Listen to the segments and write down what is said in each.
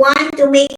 want to make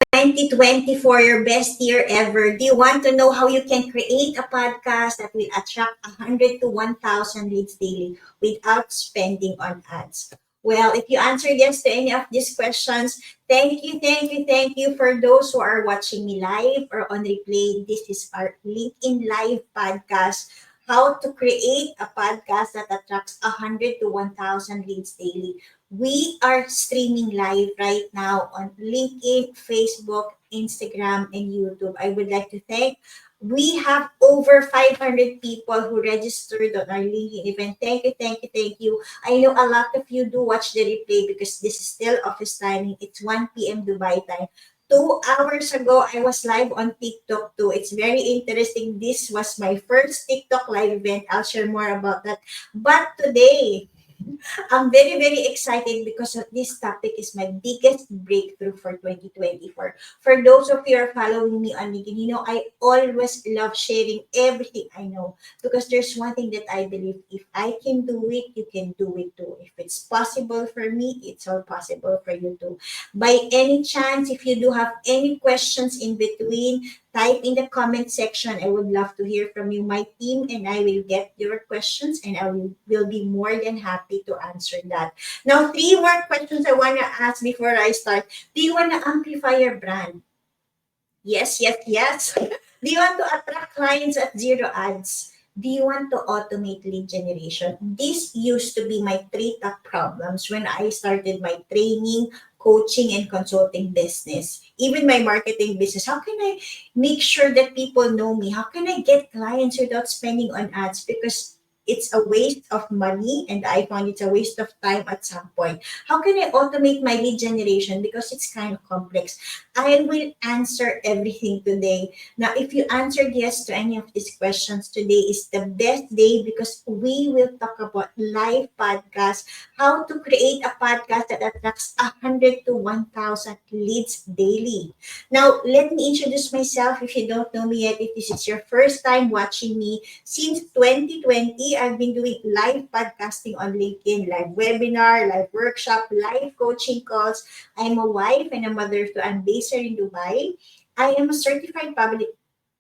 2024 your best year ever? Do you want to know how you can create a podcast that will attract 100 to 1,000 leads daily without spending on ads? Well, if you answered yes to any of these questions, thank you for those who are watching me live or on replay. This is our LinkedIn Live podcast. How to create a podcast that attracts 100 to 1,000 leads daily. We are streaming live right now on LinkedIn, Facebook, Instagram, and YouTube. I would like to thank. We have over 500 people who registered on our LinkedIn event. Thank you. I know a lot of you do watch the replay because this is still office timing. It's 1 p.m. Dubai time. 2 hours ago, I was live on TikTok too. It's very interesting. This was my first TikTok live event. I'll share more about that. But today, I'm very, very excited because of this topic is my biggest breakthrough for 2024. For those of you who are following me on LinkedIn, I always love sharing everything I know because there's one thing that I believe if I can do it, you can do it too. If it's possible for me, it's all possible for you too. By any chance, if you do have any questions in between, type in the comment section. I would love to hear from you. My team and I will get your questions and will be more than happy to answer that. Now, three more questions I want to ask before I start. Do you want to amplify your brand? Yes. Do you want to attract clients at zero ads? Do you want to automate lead generation? This used to be my three top problems when I started my training, coaching, and consulting business. Even my marketing business. How can I make sure that people know me? How can I get clients without spending on ads? Because it's a waste of money and I found it's a waste of time at some point. How can I automate my lead generation? Because it's kind of complex. I will answer everything today. Now, if you answered yes to any of these questions, today is the best day because we will talk about live podcast, how to create a podcast that attracts 100 to 1,000 leads daily. Now, let me introduce myself if you don't know me yet. If this is your first time watching me, since 2020, I've been doing live podcasting on LinkedIn, live webinar, live workshop, live coaching calls. I'm a wife and a mother to I'm based here in Dubai. I am a certified public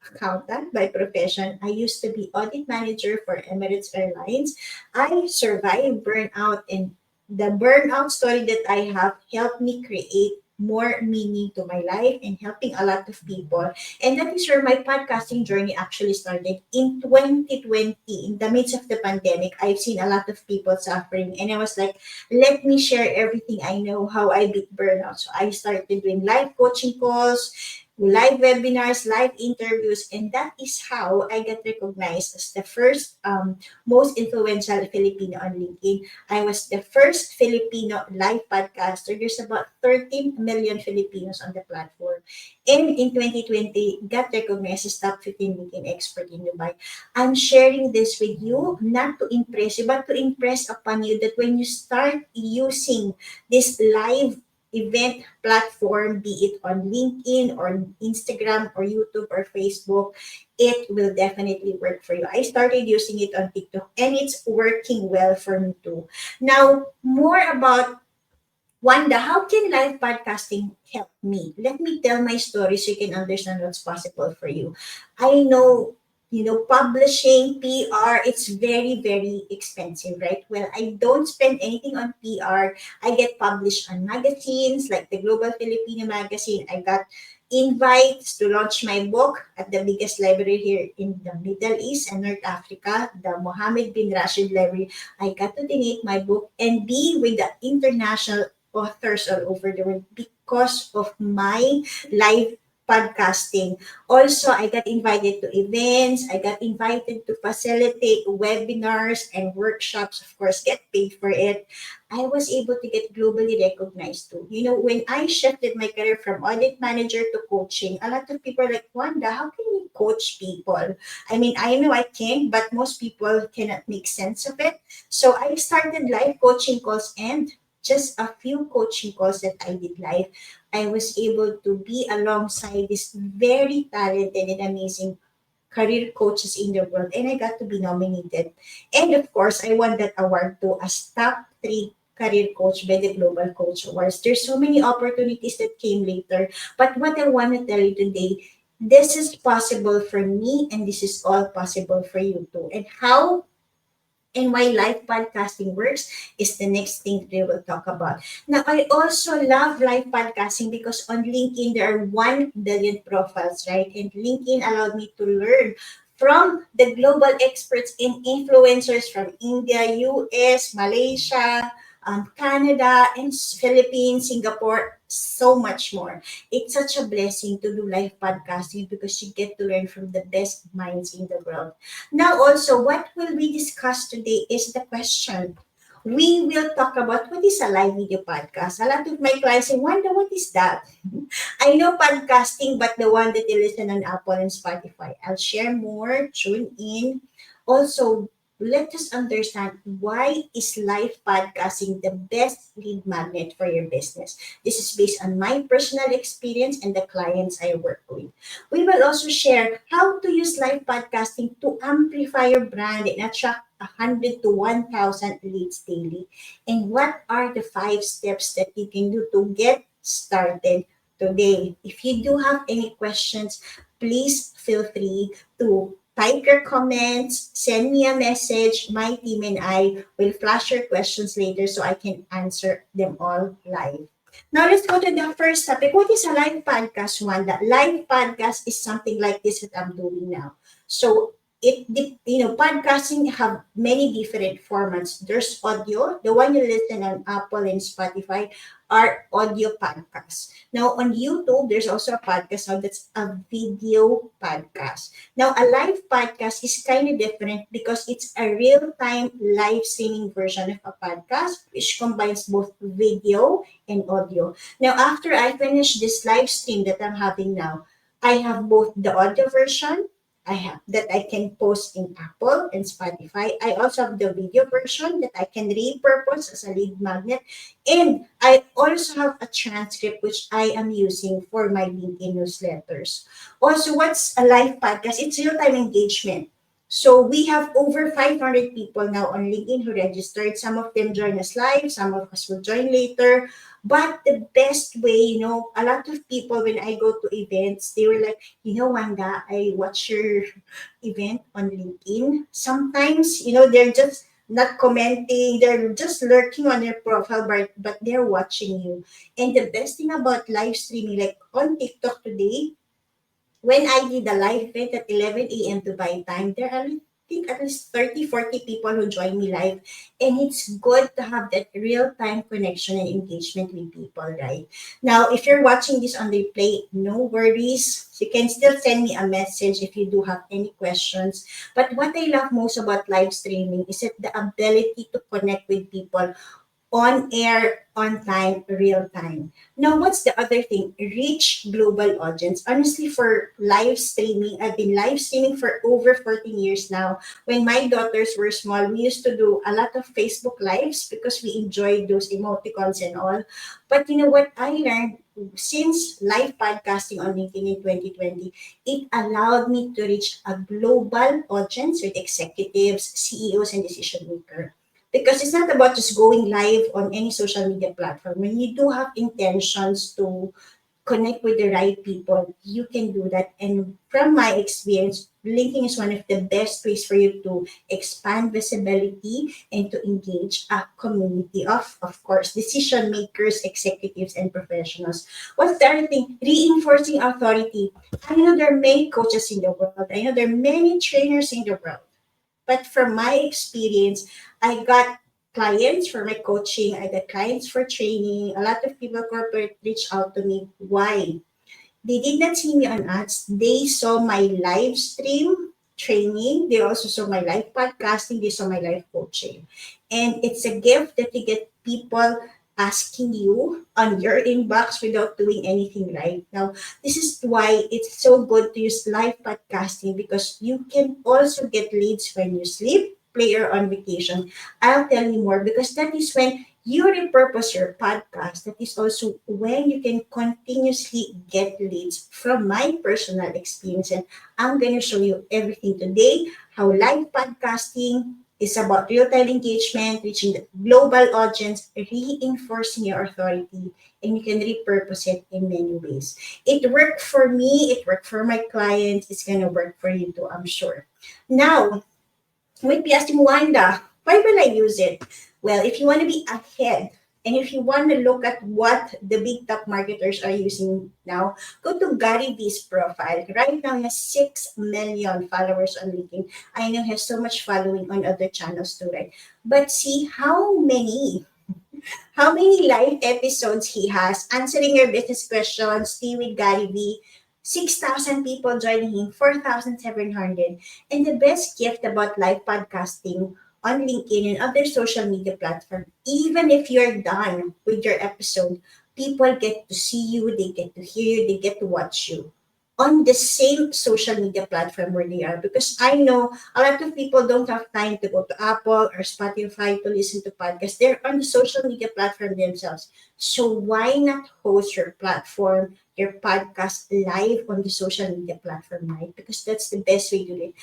accountant by profession. I used to be audit manager for Emirates Airlines. I survived burnout, and the burnout story that I have helped me create more meaning to my life and helping a lot of people. And that is where my podcasting journey actually started in 2020. In the midst of the pandemic, I've seen a lot of people suffering, and I was like, let me share everything I know how I beat burnout. So I started doing live coaching calls, live webinars, live interviews, and that is how I got recognized as the first most influential Filipino on LinkedIn. I was the first Filipino live podcaster. There's about 13 million Filipinos on the platform. And in 2020, got recognized as top 15 LinkedIn expert in Dubai. I'm sharing this with you not to impress you, but to impress upon you that when you start using this live event platform, be it on LinkedIn or Instagram or YouTube or Facebook, it will definitely work for you. I started using it on TikTok and it's working well for me too. Now, more about Wanda, how can live podcasting help me? Let me tell my story so you can understand what's possible for you. I know, publishing, PR, it's very, very expensive, right? Well, I don't spend anything on PR. I get published on magazines like the Global Filipino magazine. I got invites to launch my book at the biggest library here in the Middle East and North Africa, the Mohammed bin Rashid Library. I got to donate my book and be with the international authors all over the world because of my live podcasting. Also, I got invited to events. I got invited to facilitate webinars and workshops. Of course, get paid for it. I was able to get globally recognized too. When I shifted my career from audit manager to coaching, a lot of people are like, Wanda, how can you coach people? I mean, I know I can, but most people cannot make sense of it. So I started live coaching calls and just a few coaching calls that I did live, I was able to be alongside this very talented and amazing career coaches in the world, and I got to be nominated. And of course, I won that award too as top three career coach by the Global Coach Awards. There's so many opportunities that came later. But what I want to tell you today, this is possible for me and this is all possible for you too. And how and why live podcasting works is the next thing we will talk about. Now, I also love live podcasting because on LinkedIn, there are 1 billion profiles, right? And LinkedIn allowed me to learn from the global experts and influencers from India, US, Malaysia, Canada, and Philippines, Singapore, so much more. It's such a blessing to do live podcasting because you get to learn from the best minds in the world. Now, also, what will we discuss today is the question. We will talk about what is a live video podcast. A lot of my clients say, wonder what is that? I know podcasting, but the one that you listen on Apple and Spotify. I'll share more. Tune in. Also, let us understand why is live podcasting the best lead magnet for your business. This is based on my personal experience and the clients I work with. We will also share how to use live podcasting to amplify your brand and attract 100 to 1,000 leads daily. And what are the 5 steps that you can do to get started today? If you do have any questions, please feel free to type your comments, send me a message. My team and I will flash your questions later so I can answer them all live. Now let's go to the first topic. What is a live podcast, Wanda? Live podcast is something like this that I'm doing now. So podcasting have many different formats. There's audio, the one you listen on Apple and Spotify are audio podcasts. Now on YouTube, there's also a podcast now that's a video podcast. Now a live podcast is kind of different because it's a real-time live streaming version of a podcast which combines both video and audio. Now after I finish this live stream that I'm having now, I have both the audio version I have that I can post in Apple and Spotify. I also have the video version that I can repurpose as a lead magnet. And I also have a transcript which I am using for my LinkedIn newsletters. Also, what's a live podcast? It's real-time engagement. So we have over 500 people now on LinkedIn who registered. Some of them join us live, some of us will join later. But the best way, a lot of people when I go to events, they were like, Wanda, I watch your event on LinkedIn. Sometimes, they're just not commenting, they're just lurking on your profile, but they're watching you. And the best thing about live streaming, like on TikTok today, when I did the live event at 11 a.m. Dubai time, there are, I think, at least 30, 40 people who join me live. And it's good to have that real-time connection and engagement with people, right? Now, if you're watching this on replay, no worries. You can still send me a message if you do have any questions. But what I love most about live streaming is that the ability to connect with people on air, on time, real time. Now, what's the other thing? Reach global audience. Honestly, for live streaming, I've been live streaming for over 14 years now. When my daughters were small, we used to do a lot of Facebook lives because we enjoyed those emoticons and all. But you know what I learned? Since live podcasting on LinkedIn in 2020, it allowed me to reach a global audience with executives, CEOs, and decision makers because it's not about just going live on any social media platform. When you do have intentions to connect with the right people, you can do that. And from my experience, LinkedIn is one of the best ways for you to expand visibility and to engage a community of course, decision makers, executives, and professionals. What's the other thing? Reinforcing authority. I know there are many coaches in the world. I know there are many trainers in the world. But from my experience, I got clients for my coaching, I got clients for training. A lot of people corporate reach out to me. Why? They did not see me on ads. They saw my live stream training. They also saw my live podcasting. They saw my live coaching. And it's a gift that you get people asking you on your inbox without doing anything right. Now, this is why it's so good to use live podcasting because you can also get leads when you sleep, play, or on vacation. I'll tell you more because that is when you repurpose your podcast. That is also when you can continuously get leads from my personal experience. And I'm going to show you everything today, how live podcasting It's about real-time engagement, reaching the global audience, reinforcing your authority, and you can repurpose it in many ways. It worked for me, it worked for my clients, it's gonna work for you too, I'm sure. Now, you might be asking, Wanda, why will I use it? Well, if you want to be ahead and if you want to look at what the big top marketers are using now, go to Gary Vee's profile. Right now, he has 6 million followers on LinkedIn. I know he has so much following on other channels too, right? But see how many live episodes he has answering your business questions, Stay with Gary V. 6,000 people joining him, 4,700. And the best gift about live podcasting on LinkedIn and other social media platforms, even if you're done with your episode, people get to see you, they get to hear you, they get to watch you on the same social media platform where they are. Because I know a lot of people don't have time to go to Apple or Spotify to listen to podcasts. They're on the social media platform themselves. So why not host your platform, your podcast live on the social media platform, right? Because that's the best way to do it.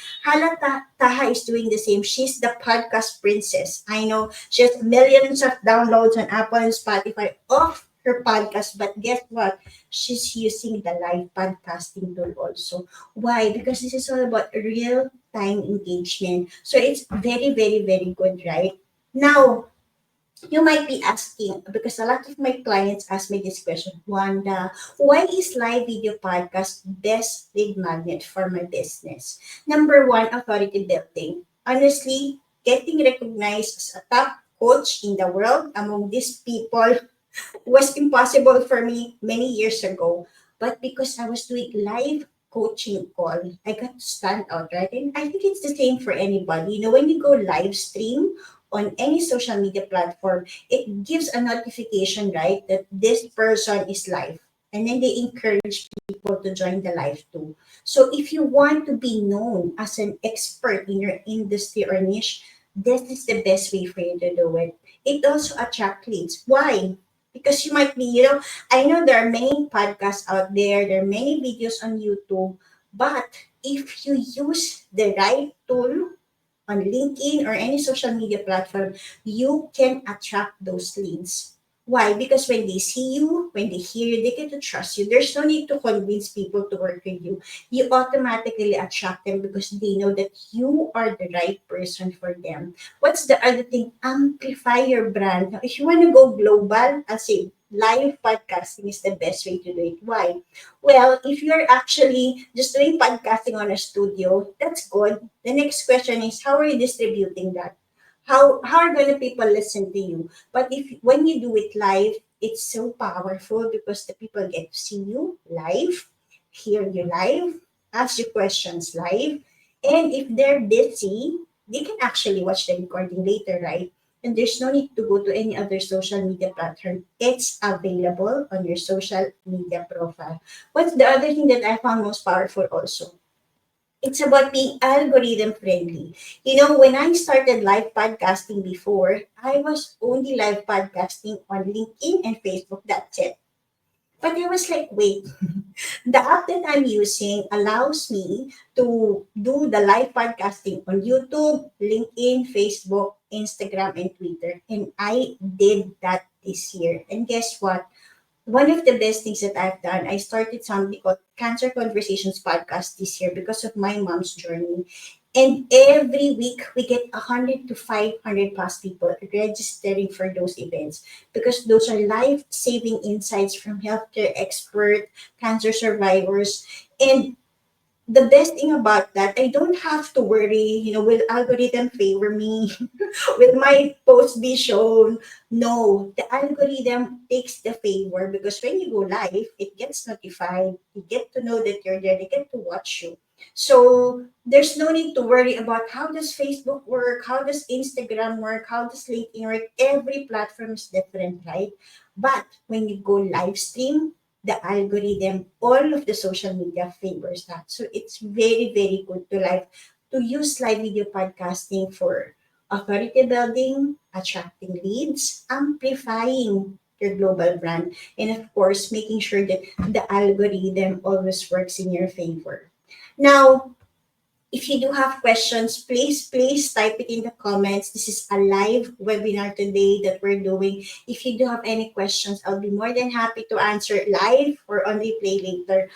Taha is doing the same. She's the podcast princess. I know she has millions of downloads on Apple and Spotify of her podcast, but guess what? She's using the live podcasting tool also. Why? Because this is all about real time engagement. So it's very, very, very good, right? Now, you might be asking, because a lot of my clients ask me this question, Wanda, why is live video podcast best lead magnet for my business? Number one, authority building. Honestly, getting recognized as a top coach in the world among these people was impossible for me many years ago. But because I was doing live coaching call, I got to stand out, right? And I think it's the same for anybody. You know, when you go live stream on any social media platform, it gives a notification, right, that this person is live. And then they encourage people to join the live too. So if you want to be known as an expert in your industry or niche, this is the best way for you to do it. It also attracts leads. Why? Because you might be, I know there are many podcasts out there are many videos on YouTube, but if you use the right tool on LinkedIn or any social media platform, you can attract those leads. Why? Because when they see you, when they hear you, they get to trust you. There's no need to convince people to work with you. You automatically attract them because they know that you are the right person for them. What's the other thing? Amplify your brand. Now, if you want to go global, I'll say live podcasting is the best way to do it. Why? Well, if you're actually just doing podcasting on a studio, that's good. The next question is, how are you distributing that? How are going to people listen to you? But if when you do it live, it's so powerful because the people get to see you live, hear you live, ask you questions live, and if they're busy, they can actually watch the recording later, right? And there's no need to go to any other social media platform. It's available on your social media profile. What's the other thing that I found most powerful also? It's about being algorithm friendly. You know, when I started live podcasting before, I was only live podcasting on LinkedIn and Facebook. That's it. But I was like, wait, the app that I'm using allows me to do the live podcasting on YouTube, LinkedIn, Facebook, Instagram, and Twitter. And I did that this year. And guess what? One of the best things that I've done, I started something called Cancer Conversations podcast this year because of my mom's journey. And every week we get 100 to 500 plus people registering for those events because those are life saving insights from healthcare expert, cancer survivors. And the best thing about that, I don't have to worry, will algorithm favor me? Will my post be shown? No, the algorithm takes the favor because when you go live, it gets notified. You get to know that you're there. They get to watch you. So there's no need to worry about how does Facebook work, how does Instagram work, how does LinkedIn work. Every platform is different, right? But when you go live stream, the algorithm, all of the social media favors that. So it's very, very good to use live video podcasting for authority building, attracting leads, amplifying your global brand, and of course, making sure that the algorithm always works in your favor. Now, If you do have questions, please type it in the comments. This is a live webinar today that we're doing. If you do have any questions, I'll be more than happy to answer live or on replay later.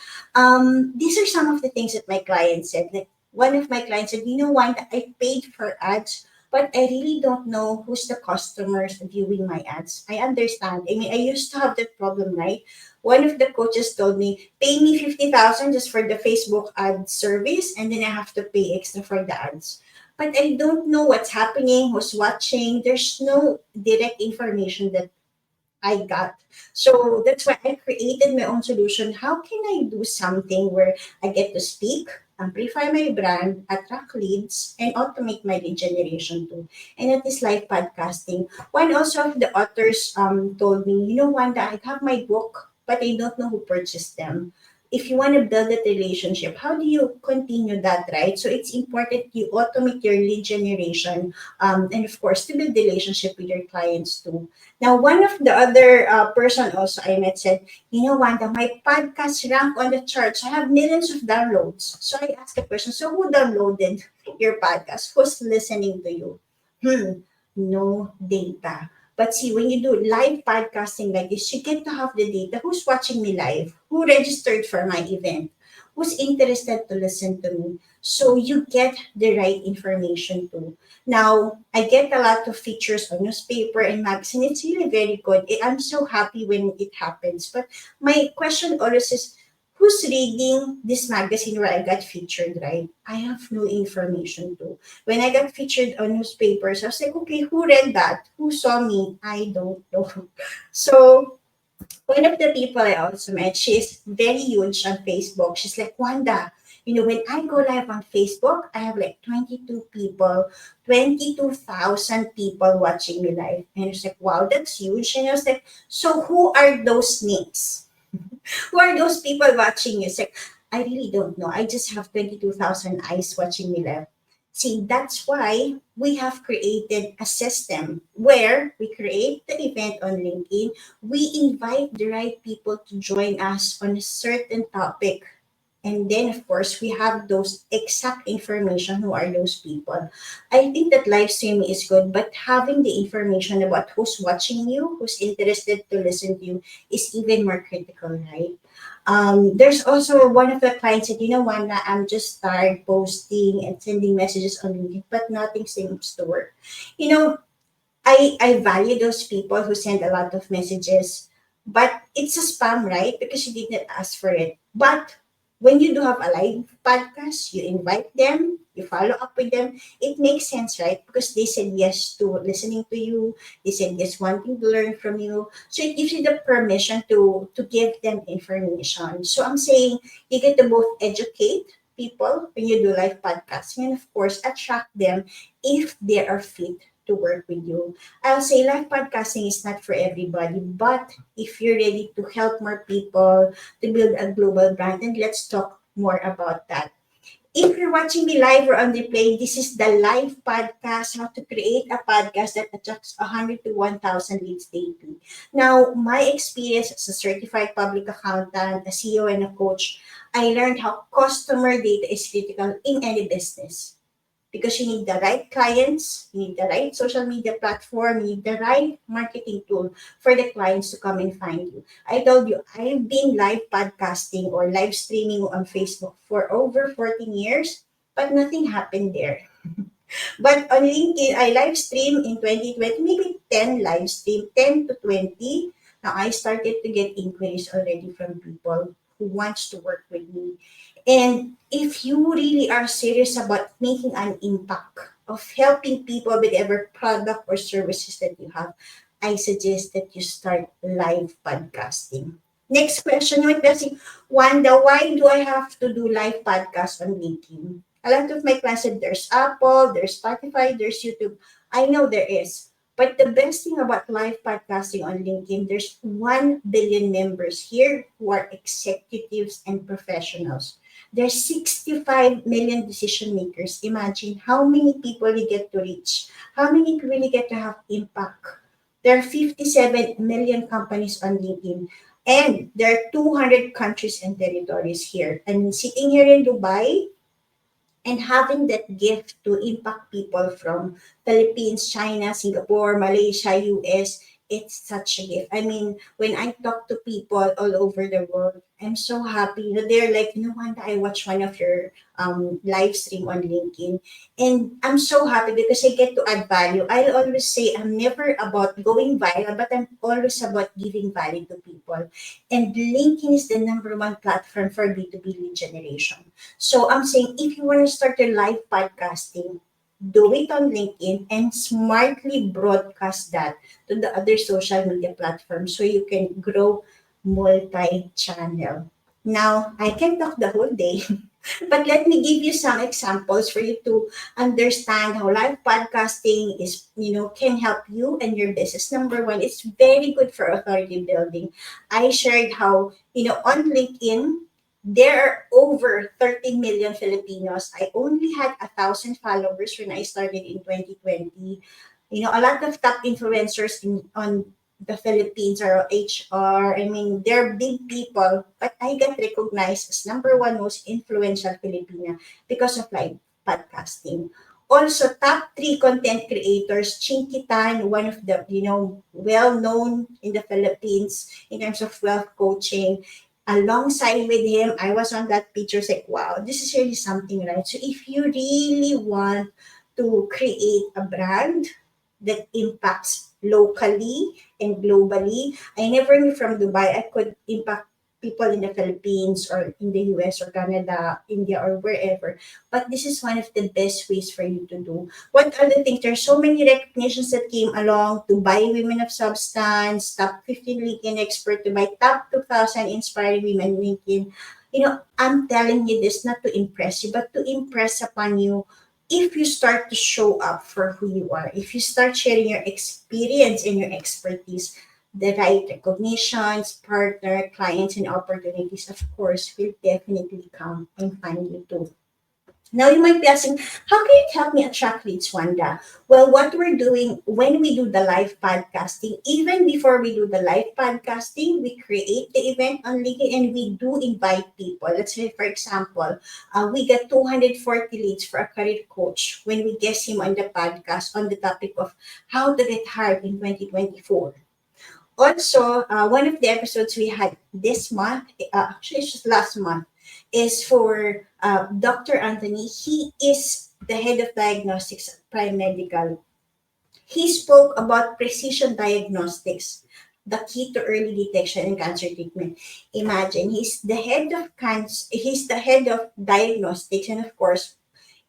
These are some of the things that my client said. Like one of my clients said, what, I paid for ads, but I really don't know who's the customers viewing my ads. I understand. I mean, I used to have that problem, right? One of the coaches told me, pay me 50,000 just for the Facebook ad service, and then I have to pay extra for the ads. But I don't know what's happening, who's watching. There's no direct information that I got. So that's why I created my own solution. How can I do something where I get to speak, amplify my brand, attract leads, and automate my lead generation too? And that is live podcasting. One also of the authors told me, Wanda, I have my book, but I don't know who purchased them. If you want to build that relationship, how do you continue that, right? So it's important you automate your lead generation, and of course, to build relationship with your clients too. Now, one of the other person also I met said, Wanda, my podcast rank on the charts. I have millions of downloads. So I asked the question, so who downloaded your podcast? Who's listening to you? No data. But see, when you do live podcasting like this, you get to have the data. Who's watching me live? Who registered for my event? Who's interested to listen to me? So you get the right information too. Now, I get a lot of features on newspaper and magazine. It's really very good. I'm so happy when it happens. But my question always is, who's reading this magazine where I got featured, right? I have no information too. When I got featured on newspapers, I was like, okay, who read that? Who saw me? I don't know. So one of the people I also met, she's very huge on Facebook. She's like, Wanda, when I go live on Facebook, I have like 22 people, 22,000 people watching me live. And it's like, wow, that's huge. And I was like, so who are those names? Who are those people watching you? It's like, I really don't know. I just have 22,000 eyes watching me live. See, that's why we have created a system where we create the event on LinkedIn. We invite the right people to join us on a certain topic. And then, of course, we have those exact information who are those people. I think that live streaming is good, but having the information about who's watching you, who's interested to listen to you, is even more critical, right? There's also one of the clients said, Wanda, I'm just tired posting and sending messages on LinkedIn, but nothing seems to work. You know, I value those people who send a lot of messages, but it's a spam, right? Because you did not ask for it. But when you do have a live podcast, you invite them, you follow up with them, it makes sense, right? Because they said yes to listening to you, they said yes wanting to learn from you. So it gives you the permission to give them information. So I'm saying you get to both educate people when you do live podcasting and of course attract them if they are fit to work with you. I'll say live podcasting is not for everybody, but if you're ready to help more people to build a global brand, then let's talk more about that. If you're watching me live or on replay, this is the live podcast, how to create a podcast that attracts 100 to 1,000 leads daily. Now, my experience as a certified public accountant, a CEO, and a coach, I learned how customer data is critical in any business because you need the right clients, you need the right social media platform, you need the right marketing tool for the clients to come and find you. I told you, I've been live podcasting or live streaming on Facebook for over 14 years, but nothing happened there. But on LinkedIn, I live stream in 2020, maybe 10 live stream, 10 to 20. Now I started to get inquiries already from people who wants to work with me. And if you really are serious about making an impact of helping people with whatever product or services that you have, I suggest that you start live podcasting. Next question, my question, Wanda, why do I have to do live podcast on LinkedIn? A lot of my clients said there's Apple, there's Spotify, there's YouTube. I know there is. But the best thing about live podcasting on LinkedIn, there's 1 billion members here who are executives and professionals. There's 65 million decision makers. Imagine how many people you get to reach, how many really get to have impact. There are 57 million companies on LinkedIn. And there are 200 countries and territories here. And sitting here in Dubai, and having that gift to impact people from Philippines, China, Singapore, Malaysia, US, it's such a gift. I mean, when I talk to people all over the world, I'm so happy that they're like, you know, Wanda, I watch one of your live stream on LinkedIn, and I'm so happy because I get to add value. I'll always say I'm never about going viral, but I'm always about giving value to people. And LinkedIn is the number one platform for B2B lead generation. So I'm saying if you want to start your live podcasting, do it on LinkedIn and smartly broadcast that to the other social media platforms so you can grow multi-channel. Now, I can talk the whole day, but let me give you some examples for you to understand how live podcasting is, can help you and your business. Number one, it's very good for authority building. I shared how, on LinkedIn, there are over 30 million Filipinos. I only had 1,000 followers when I started in 2020. A lot of top influencers on the Philippines are HR. I mean, they're big people, but I got recognized as number one most influential Filipina because of live podcasting. Also, top three content creators, Chinky Tan, one of the, well-known in the Philippines in terms of wealth coaching. Alongside with him, I was on that picture, like, wow, this is really something, right? So if you really want to create a brand that impacts locally and globally. I never knew from Dubai I could impact people in the Philippines or in the US or Canada, India or wherever. But this is one of the best ways for you to do. What are the things? There's so many recognitions that came along. Dubai Women of Substance, top 15 LinkedIn expert, Dubai top 2,000 inspiring women LinkedIn. I'm telling you this not to impress you, but to impress upon you if you start to show up for who you are, if you start sharing your experience and your expertise, the right recognitions, partner, clients, and opportunities, of course, will definitely come and find you too. Now you might be asking, how can it help me attract leads, Wanda? Well, what we're doing when we do the live podcasting, even before we do the live podcasting, we create the event on LinkedIn and we do invite people. Let's say, for example, we got 240 leads for a career coach when we guest him on the podcast on the topic of how to get hired in 2024. Also, one of the episodes we had this month, actually it's just last month, is for Dr. Anthony. He is the head of diagnostics at Prime Medical. He spoke about precision diagnostics, the key to early detection and cancer treatment. Imagine he's the head of diagnostics, and of course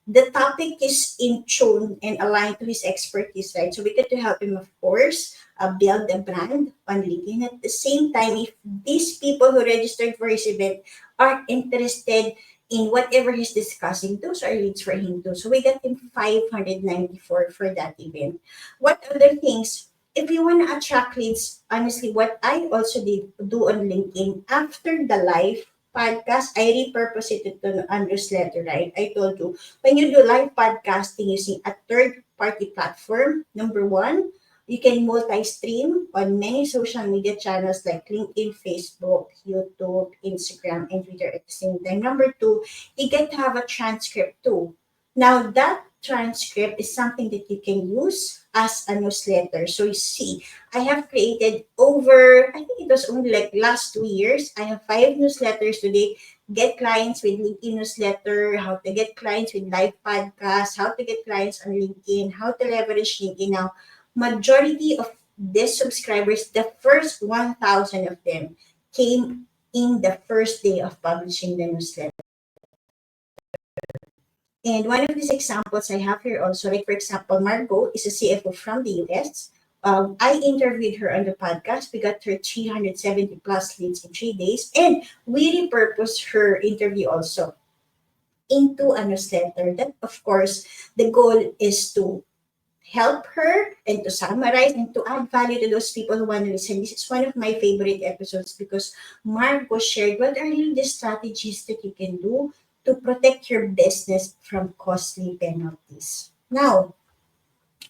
the topic is in tune and aligned to his expertise, right? So we get to help him, of course, build a brand on LinkedIn. At the same time, if these people who registered for his event are interested in whatever he's discussing, those are leads for him too. So we got him 594 for that event. What other things? If you want to attract leads, honestly, what I also did do on LinkedIn after the live podcast, I repurpose it to a newsletter, right? I told you, when you do live podcasting using a third party platform, number one, you can multi-stream on many social media channels like LinkedIn, Facebook, YouTube, Instagram, and Twitter at the same time. Number two, you get to have a transcript too. Now, that transcript is something that you can use as a newsletter. So you see, I have created over, I think it was only like last 2 years, I have 5 newsletters today. Get clients with LinkedIn newsletter, how to get clients with live podcasts, how to get clients on LinkedIn, how to leverage LinkedIn. Now, majority of these subscribers, the first 1,000 of them came in the first day of publishing the newsletter. And one of these examples I have here also, like for example, Margot is a CFO from the US. I interviewed her on the podcast. We got her 370 plus leads in 3 days, and we repurposed her interview also into a newsletter. That, of course, the goal is to help her and to summarize and to add value to those people who want to listen. This is one of my favorite episodes because Marco shared what are really the strategies that you can do to protect your business from costly penalties. Now,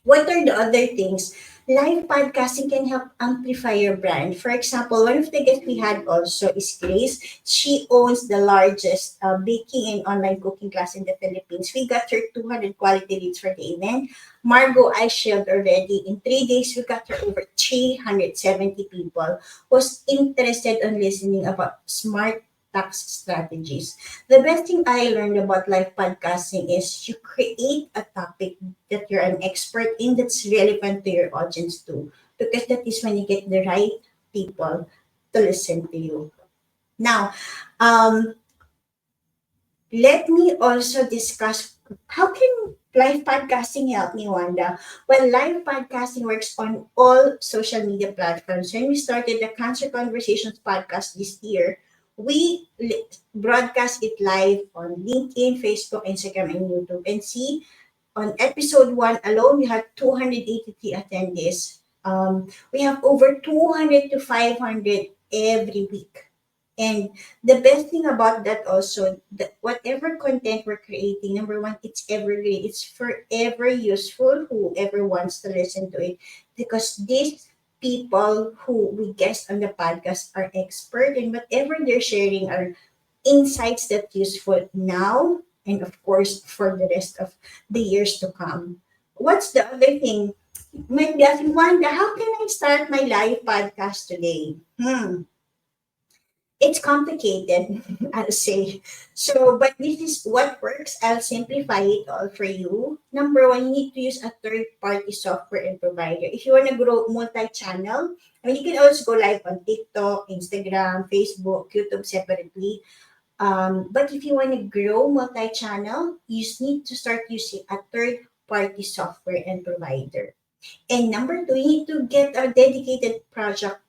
What are the other things? Live podcasting can help amplify your brand. For example, one of the guests we had also is Grace. She owns the largest baking and online cooking class in the Philippines. We got her 200 quality leads for the event. Margot, I shared already. In 3 days, we got her over 370 people who's interested in listening about smart tax strategies. The best thing I learned about live podcasting is you create a topic that you're an expert in that's relevant to your audience too. Because that is when you get the right people to listen to you. Now, um, let me also discuss how can live podcasting help me, Wanda? Well, live podcasting works on all social media platforms. When we started the Cancer Conversations podcast this year, broadcast it live on LinkedIn, Facebook, Instagram, and YouTube. And see, on episode one alone, we had 283 attendees. We have over 200 to 500 every week. And the best thing about that also, that whatever content we're creating, number one, it's evergreen. It's forever useful, whoever wants to listen to it. Because these people who we guest on the podcast are expert and whatever they're sharing are insights that useful now and of course for the rest of the years to come. What's the other thing? Might be asking, Wanda, how can I start my live podcast today? It's complicated, I'll say. So, but this is what works. I'll simplify it all for you. Number one, you need to use a third-party software and provider. If you want to grow multi-channel, I mean, you can also go live on TikTok, Instagram, Facebook, YouTube separately. But if you want to grow multi-channel, you just need to start using a third-party software and provider. And number two, you need to get a dedicated project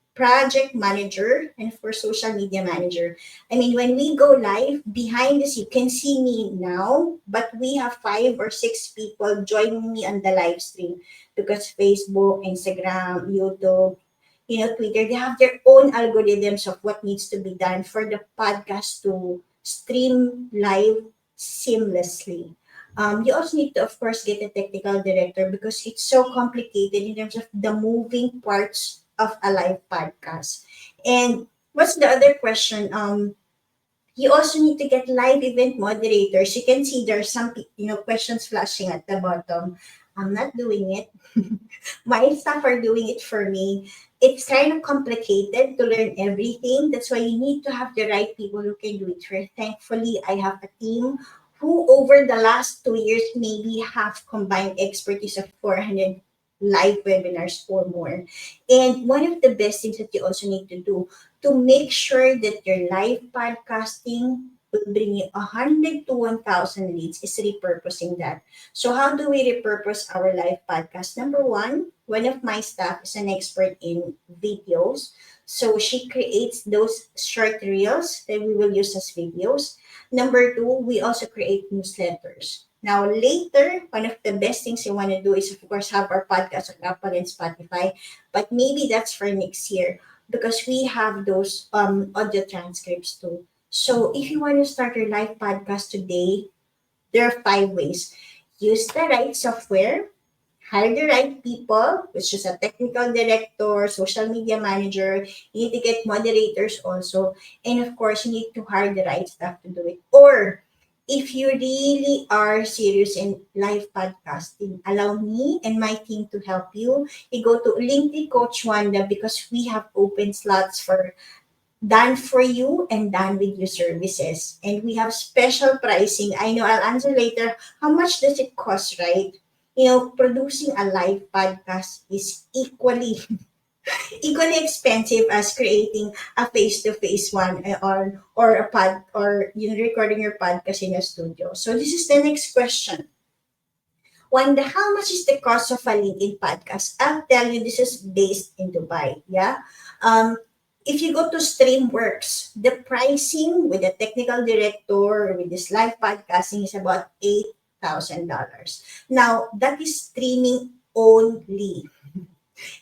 manager and for social media manager. I mean, when we go live behind this, you can see me now, but we have 5 or 6 people joining me on the live stream because Facebook, Instagram, YouTube, Twitter, they have their own algorithms of what needs to be done for the podcast to stream live seamlessly. You also need to, of course, get a technical director because it's so complicated in terms of the moving parts of a live podcast. And what's the other question? You also need to get live event moderators. You can see there's some questions flashing at the bottom. I'm not doing it. My staff are doing it for me. It's kind of complicated to learn everything. That's why you need to have the right people who can do it. Thankfully, I have a team who over the last 2 years maybe have combined expertise of 400 live webinars or more. And one of the best things that you also need to do to make sure that your live podcasting will bring you 100 to 1,000 leads is repurposing that. So how do we repurpose our live podcast? Number one of my staff is an expert in videos. So she creates those short reels that we will use as videos. Number two, we also create newsletters. Now, later, one of the best things you want to do is, of course, have our podcast on Apple and Spotify. But maybe that's for next year because we have those audio transcripts too. So if you want to start your live podcast today, there are 5 ways. Use the right software, hire the right people, which is a technical director, social media manager. You need to get moderators also. And of course, you need to hire the right staff to do it. Or if you really are serious in live podcasting, allow me and my team to help you. You go to LinkedIn Coach Wanda because we have open slots for done for you and done with your services. And we have special pricing. I know I'll answer later. How much does it cost, right? Producing a live podcast is equally expensive as creating a face-to-face one or a pod or recording your podcast in a studio. So this is the next question. Wanda, how much is the cost of a LinkedIn podcast? I'll tell you, this is based in Dubai. Yeah. If you go to Streamworks, the pricing with the technical director with this live podcasting is about $8,000. Now, that is streaming only.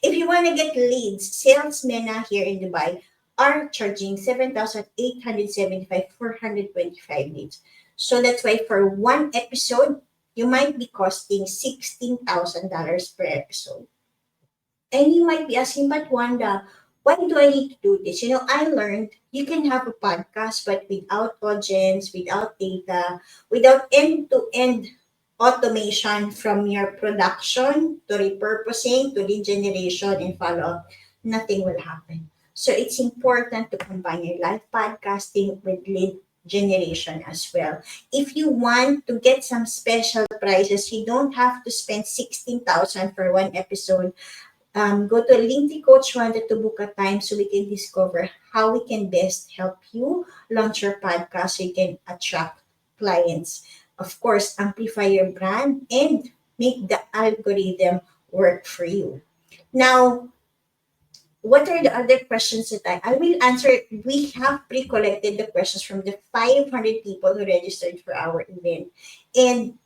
If you want to get leads, salesmen here in Dubai are charging 7,875 for 125 leads. So that's why for one episode, you might be costing $16,000 per episode. And you might be asking, but Wanda, why do I need to do this? I learned you can have a podcast, but without audience, without data, without end to end automation from your production to repurposing to lead generation and follow up, nothing will happen. So it's important to combine your live podcasting with lead generation as well. If you want to get some special prices, you don't have to spend 16,000 for one episode. Go to LinkedIn Coach wanted to book a time so we can discover how we can best help you launch your podcast so you can attract clients. Of course, amplify your brand and make the algorithm work for you. Now, what are the other questions that I will answer? We have pre-collected the questions from the 500 people who registered for our event. And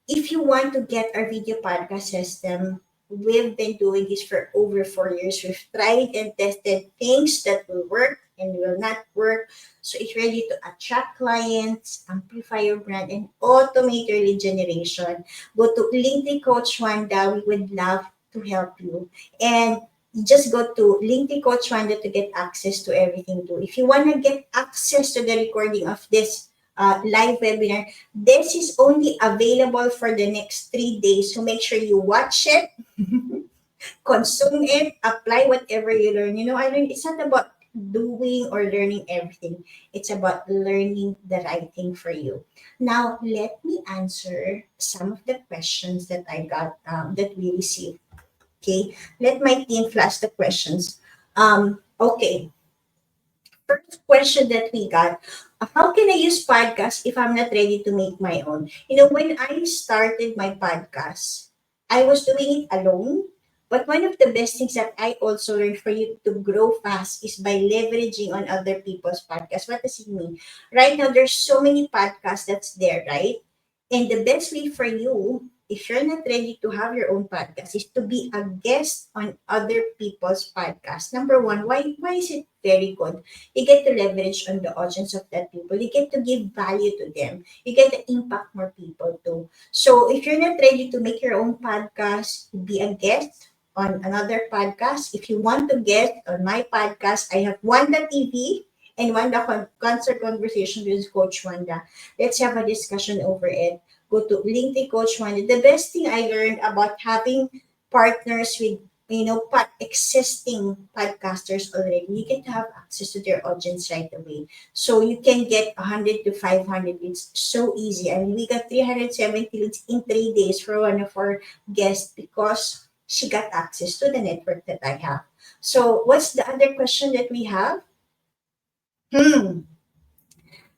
if you want to get our video podcast system, we've been doing this for over 4 years. We've tried and tested things that will work and will not work. So it's ready to attract clients, amplify your brand, and automate your lead generation. Go to LinkedIn Coach Wanda. We would love to help you. And just go to LinkedIn Coach Wanda to get access to everything too. If you want to get access to the recording of this live webinar, this is only available for the next 3 days. So make sure you watch it, consume it, apply whatever you learn. I learned it's not about doing or learning everything. It's about learning the right thing for you. Now, let me answer some of the questions that I got that we received. Okay, let my team flash the questions. Okay, first question that we got, how can I use podcast if I'm not ready to make my own? When I started my podcast, I was doing it alone. But one of the best things that I also learned for you to grow fast is by leveraging on other people's podcasts. What does it mean? Right now, there's so many podcasts that's there, right? And the best way for you, if you're not ready to have your own podcast, is to be a guest on other people's podcasts. Number one, why is it very good? You get to leverage on the audience of that people. You get to give value to them. You get to impact more people too. So if you're not ready to make your own podcast, be a guest on another podcast. If you want to guest on my podcast, I have Wanda TV and Wanda Concert Conversation with Coach Wanda. Let's have a discussion over it. Go to LinkedIn Coach Wanda. The best thing I learned about having partners with existing podcasters already, you get to have access to their audience right away. So you can get 100 to 500 leads so easy. I mean, we got 370 leads in 3 days for one of our guests because she got access to the network that I have. So what's the other question that we have? Hmm.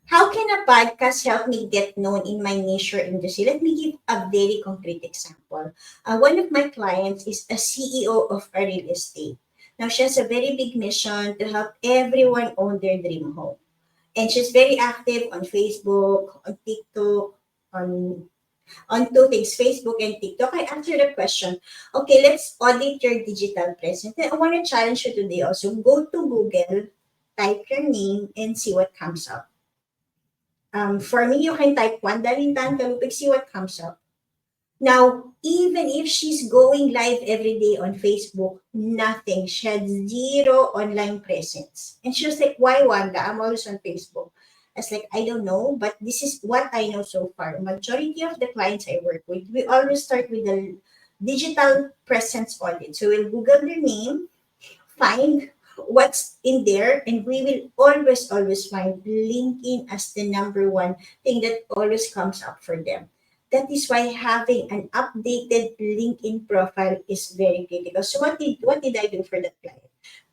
How can a podcast help me get known in my niche or industry? Let me give a very concrete example. One of my clients is a CEO of a real estate. Now, she has a very big mission to help everyone own their dream home. And she's very active on Facebook, on TikTok, on two things, Facebook and TikTok. I answered the question. Okay, let's audit your digital presence. I want to challenge you today also. Go to Google, type your name, and see what comes up. For me, you can type Wanda Rintan Kalupig, see what comes up. Now, even if she's going live every day on Facebook, nothing. She had zero online presence. And she was like, why Wanda? I'm always on Facebook. I was like, I don't know, but this is what I know so far. Majority of the clients I work with, we always start with the digital presence audit. So we'll Google their name, find what's in there, and we will always find LinkedIn as the number one thing that always comes up for them. That is why having an updated LinkedIn profile is very critical. So what did I do for that client?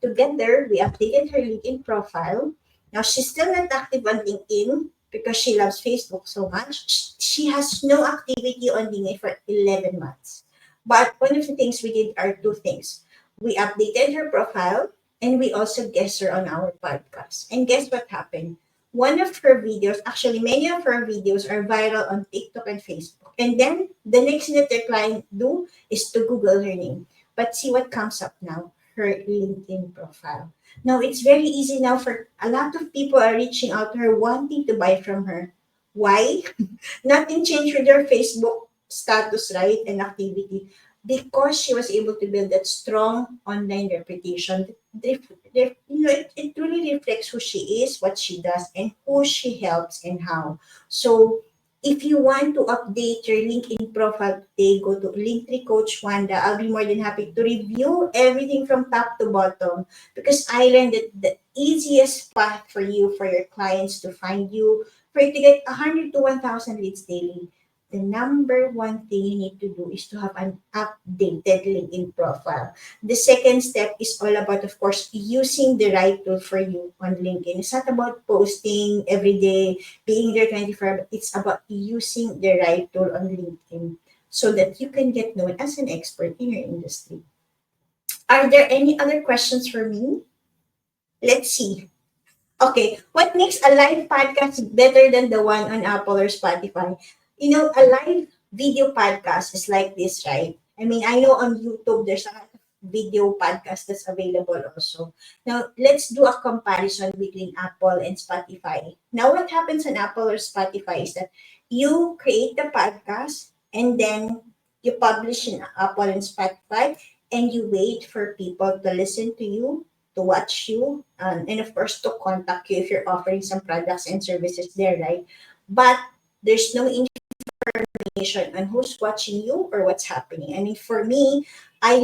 Together, we updated her LinkedIn profile. Now she's still not active on LinkedIn because she loves Facebook so much. She has no activity on LinkedIn for 11 months. But one of the things we did are two things. We updated her profile and we also guest her on our podcast. And guess what happened? One of her videos, actually many of her videos are viral on TikTok and Facebook. And then the next thing that their client do is to Google her name. But see what comes up now, her LinkedIn profile. Now it's very easy now for a lot of people are reaching out to her wanting to buy from her. Why? Nothing changed with her Facebook status, right, and activity, because she was able to build that strong online reputation. It really reflects who she is, what she does, and who she helps and how. So, if you want to update your LinkedIn profile today, go to Linktree Coach Wanda. I'll be more than happy to review everything from top to bottom, because I learned that the easiest path for you, for your clients to find you, for you to get 100 to 1,000 leads daily, the number one thing you need to do is to have an updated LinkedIn profile. The second step is all about, of course, using the right tool for you on LinkedIn. It's not about posting every day, being there 24, but it's about using the right tool on LinkedIn so that you can get known as an expert in your industry. Are there any other questions for me? Let's see. Okay, what makes a live podcast better than the one on Apple or Spotify? A live video podcast is like this, right? I mean, I know on YouTube there's a lot of video podcast that's available also. Now, let's do a comparison between Apple and Spotify. Now, what happens on Apple or Spotify is that you create the podcast and then you publish in Apple and Spotify, and you wait for people to listen to you, to watch you, and of course to contact you if you're offering some products and services there, right? But there's no information on who's watching you or what's happening. I mean, for me, I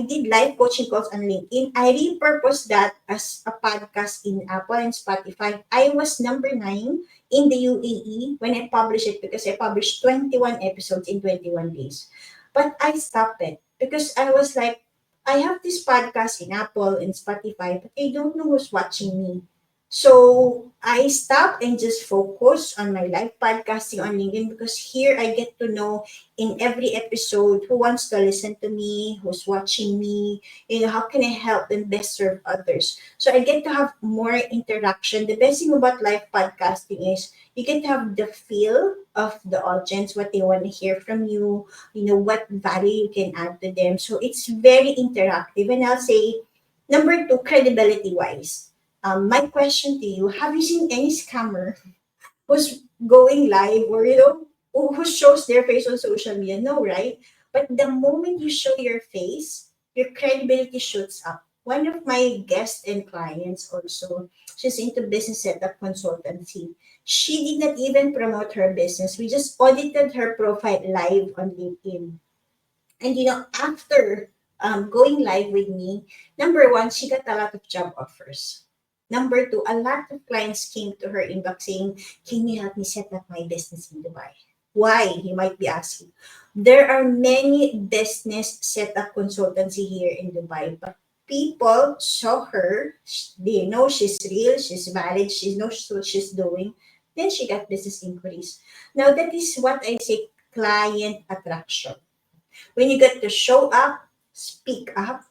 did live coaching calls on LinkedIn. I repurposed that as a podcast in Apple and Spotify. I was number 9 in the UAE when I published it, because I published 21 episodes in 21 days. But I stopped it because I was like, I have this podcast in Apple and Spotify, but I don't know who's watching me. So I stopped and just focus on my live podcasting on LinkedIn, because here I get to know in every episode who wants to listen to me, who's watching me, how can I help and best serve others. So I get to have more interaction. The best thing about live podcasting is you get to have the feel of the audience, what they want to hear from you, what value you can add to them. So it's very interactive. And I'll say, number 2, credibility wise, my question to you: have you seen any scammer who's going live, or who shows their face on social media? No, right? But the moment you show your face, your credibility shoots up. One of my guests and clients also, she's into business setup consultancy. She did not even promote her business. We just audited her profile live on LinkedIn. And after going live with me, number 1, she got a lot of job offers. Number 2, a lot of clients came to her inbox saying, "Can you help me set up my business in Dubai?" Why? You might be asking. There are many business setup consultancy here in Dubai, but people saw her. They know she's real, she's valid, she knows what she's doing. Then she got business inquiries. Now, that is what I say, client attraction. When you get to show up, speak up,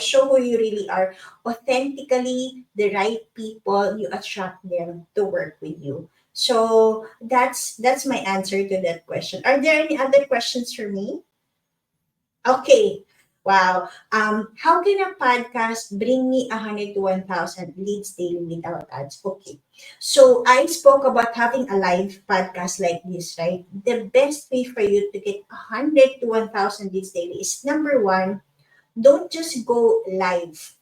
show who you really are, authentically, the right people, you attract them to work with you. So that's my answer to that question. Are there any other questions for me? Okay. Wow. How can a podcast bring me 100 to 1,000 leads daily without ads? Okay. So I spoke about having a live podcast like this, right? The best way for you to get 100 to 1,000 leads daily is, number 1, don't just go live.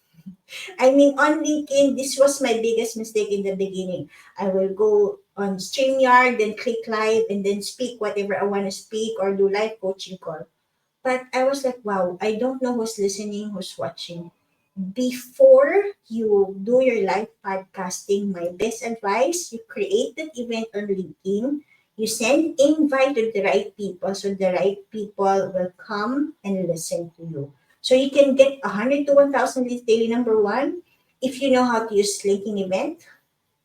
I mean, on LinkedIn, this was my biggest mistake in the beginning. I will go on StreamYard, then click live, and then speak whatever I want to speak, or do live coaching call. But I was like, wow, I don't know who's listening, who's watching. Before you do your live podcasting, my best advice, you create that event on LinkedIn. You send invite to the right people, so the right people will come and listen to you. So you can get 100 to 1,000 leads daily, number 1, if you know how to use LinkedIn event.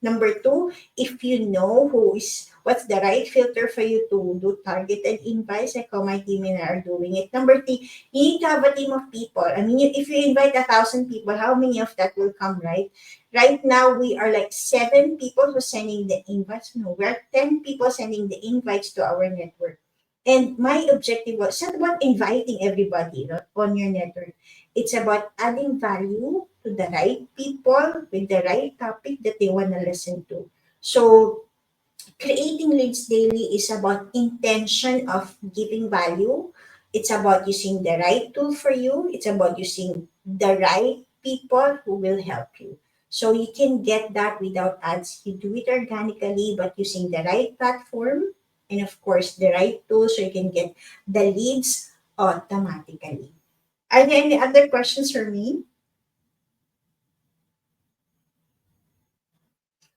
Number 2, if you know what's the right filter for you to do targeted invites, like how my team and I are doing it. Number 3, you need to have a team of people. I mean, if you invite 1,000 people, how many of that will come, right? Right now, we are like 7 people who sending the invites. No, we're 10 people sending the invites to our network. And my objective was not about inviting everybody, on your network. It's about adding value to the right people with the right topic that they want to listen to. So Creating leads daily is about intention of giving value. It's about using the right tool for you. It's about using the right people who will help you. So you can get that without ads. You do it organically, but using the right platform and of course the right tool so you can get the leads automatically. Are there any other questions for me?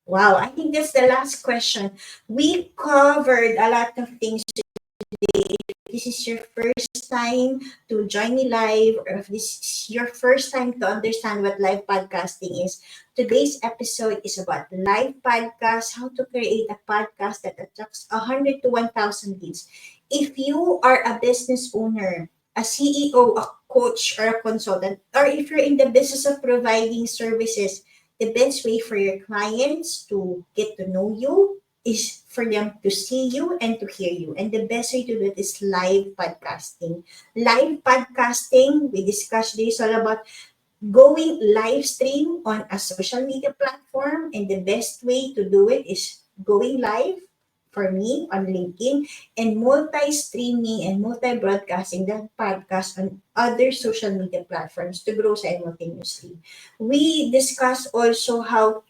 Wow, I think that's the last question. We covered a lot of things today. If this is your first time to join me live, or if this is your first time to understand what live podcasting is, today's episode is about live podcast, how to create a podcast that attracts 100 to 1,000 leads. If you are a business owner, a CEO, a coach, or a consultant, or if you're in the business of providing services, the best way for your clients to get to know you is for them to see you and to hear you. And the best way to do it is live podcasting. Live podcasting, we discussed this all about going live stream on a social media platform. And the best way to do it is going live for me on LinkedIn and multi-streaming and multi-broadcasting that podcast on other social media platforms to grow simultaneously. We discussed also how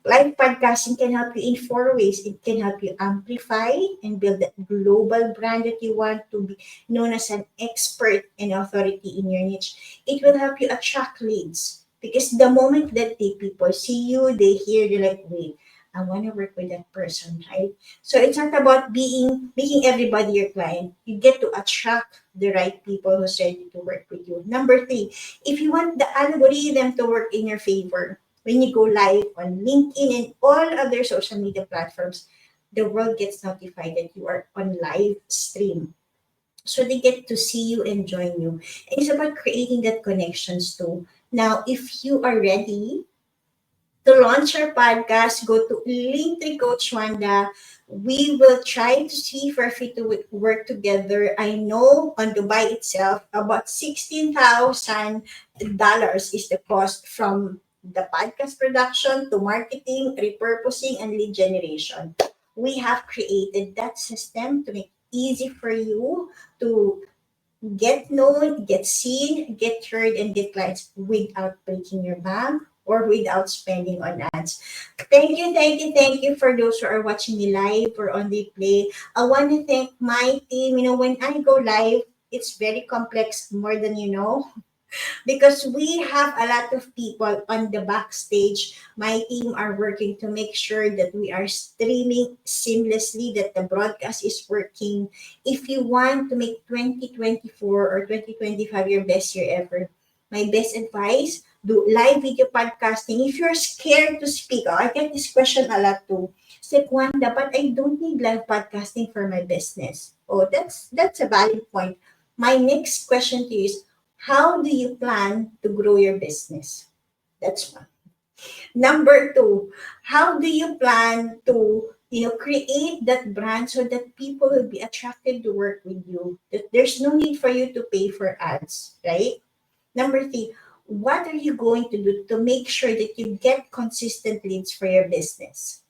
live podcasting can help you in four ways. It can help you amplify and build that global brand that you want to be known as an expert and authority in your niche. It will help you attract leads because the moment that the people see you, they hear you like, wait, I want to work with that person, right? So it's not about making everybody your client. You get to attract the right people who's ready to work with you. Number three, if you want the algorithm to work in your favor, when you go live on LinkedIn and all other social media platforms, the world gets notified that you are on live stream. So they get to see you and join you. And it's about creating that connections too. Now, if you are ready to launch our podcast, go to Linktree Coach Wanda. We will try to see if we're fit to work together. I know on Dubai itself, about $16,000 is the cost from the podcast production to marketing, repurposing, and lead generation. We have created that system to make easy for you to get known, get seen, get heard, and get clients without breaking your bank or without spending on ads. Thank you for those who are watching me live or on replay. I want to thank my team. You know, when I go live, it's very complex, more than you know because we have a lot of people on the backstage. My team are working to make sure that we are streaming seamlessly, that the broadcast is working. If you want to make 2024 or 2025 your best year ever, my best advice, do live video podcasting. If you're scared to speak, I get this question a lot too. It's like, Wanda, but I don't need live podcasting for my business. Oh, that's a valid point. My next question to you is, how do you plan to grow your business? That's one. Number two, how do you plan to create that brand so that people will be attracted to work with you? That there's no need for you to pay for ads, right? Number three, what are you going to do to make sure that you get consistent leads for your business?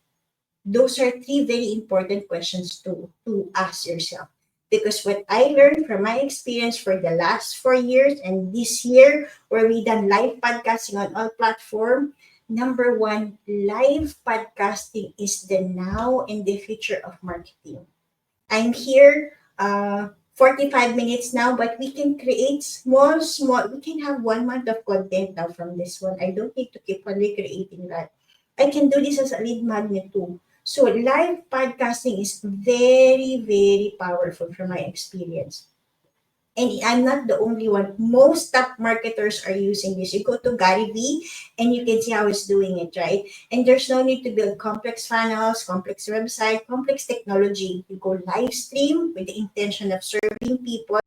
Those are three very important questions to ask yourself. Because what I learned from my experience for the last 4 years and this year, where we done live podcasting on all platform, number one, live podcasting is the now and the future of marketing. I'm here 45 minutes now, but we can create small, we can have 1 month of content now from this one. I don't need to keep on recreating that. I can do this as a lead magnet too. So live podcasting is very, very powerful from my experience. And I'm not the only one. Most top marketers are using this. You go to Gary V and you can see how he's doing it, right? And there's no need to build complex funnels, complex website, complex technology. You go live stream with the intention of serving people.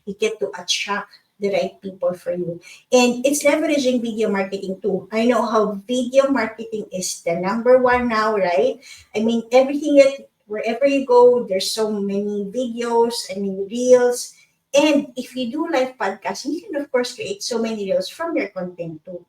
You get to attract the right people for you. And it's leveraging video marketing too. I know how video marketing is the number one now, right? I mean, everything that wherever you go, there's so many videos, I mean, reels, and if you do live podcasting, you can of course create so many reels from your content too.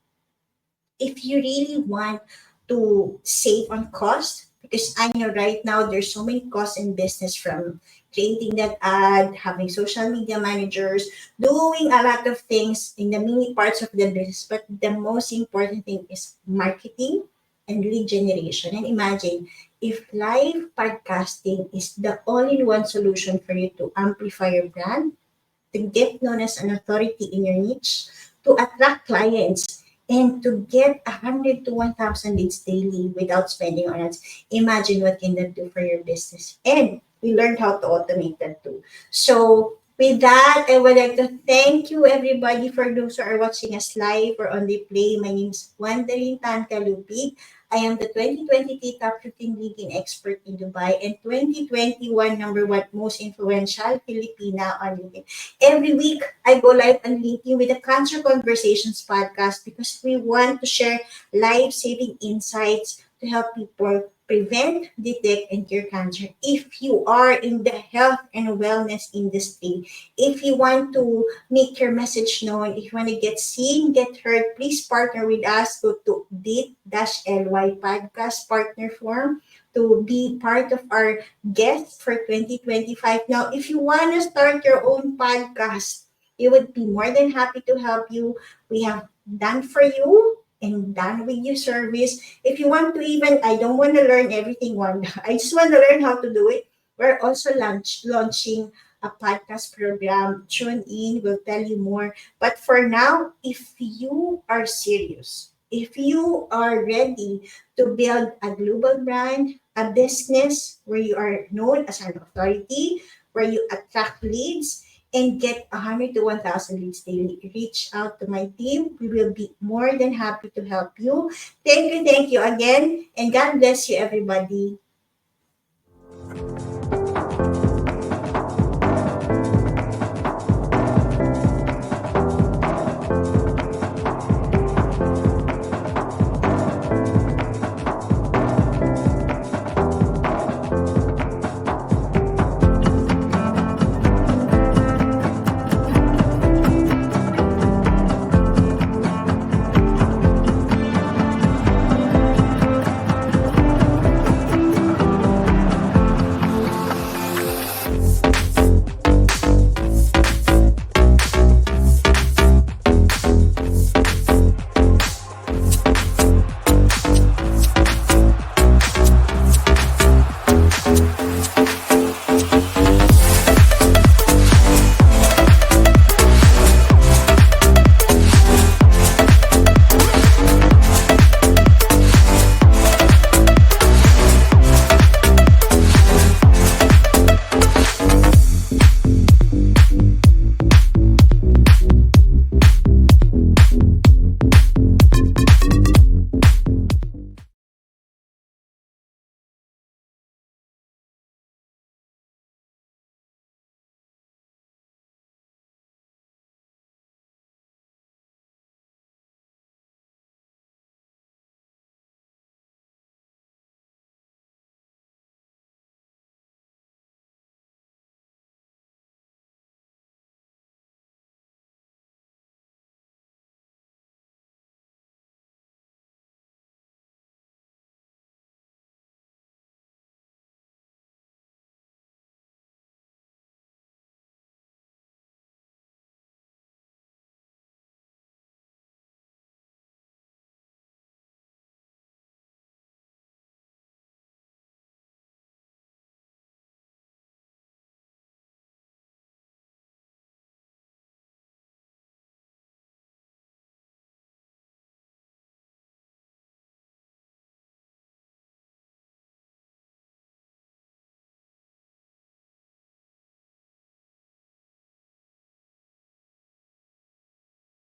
If you really want to save on cost, because I know right now there's so many costs in business, from creating that ad, having social media managers, doing a lot of things in the mini parts of the business. But the most important thing is marketing and lead generation. And imagine if live podcasting is the all-in-one solution for you to amplify your brand, to get known as an authority in your niche, to attract clients, and to get 100 to 1,000 leads daily without spending on ads. Imagine what can that do for your business. And we learned how to automate that too. So with that, I would like to thank you everybody for those who are watching us live or on the play. My name is Wanderin Tan Kalupig. I am the 2023 top 15 LinkedIn expert in Dubai and 2021 number one most influential Filipina on LinkedIn. Every week, I go live on LinkedIn with the Cancer Conversations podcast because we want to share life-saving insights to help people prevent, detect, and cure cancer. If you are in the health and wellness industry, if you want to make your message known, if you want to get seen, get heard, please partner with us. Go to bit-ly podcast partner form to be part of our guest for 2025. Now, if you want to start your own podcast, we would be more than happy to help you. We have done for you and done with you service. If you want to even, I don't want to learn everything one. I just want to learn how to do it. We're also launching a podcast program. Tune in, we'll tell you more. But for now, if you are serious, if you are ready to build a global brand, a business where you are known as an authority, where you attract leads and get 100 to 1,000 leads daily, reach out to my team. We will be more than happy to help you. Thank you again, and God bless you, everybody.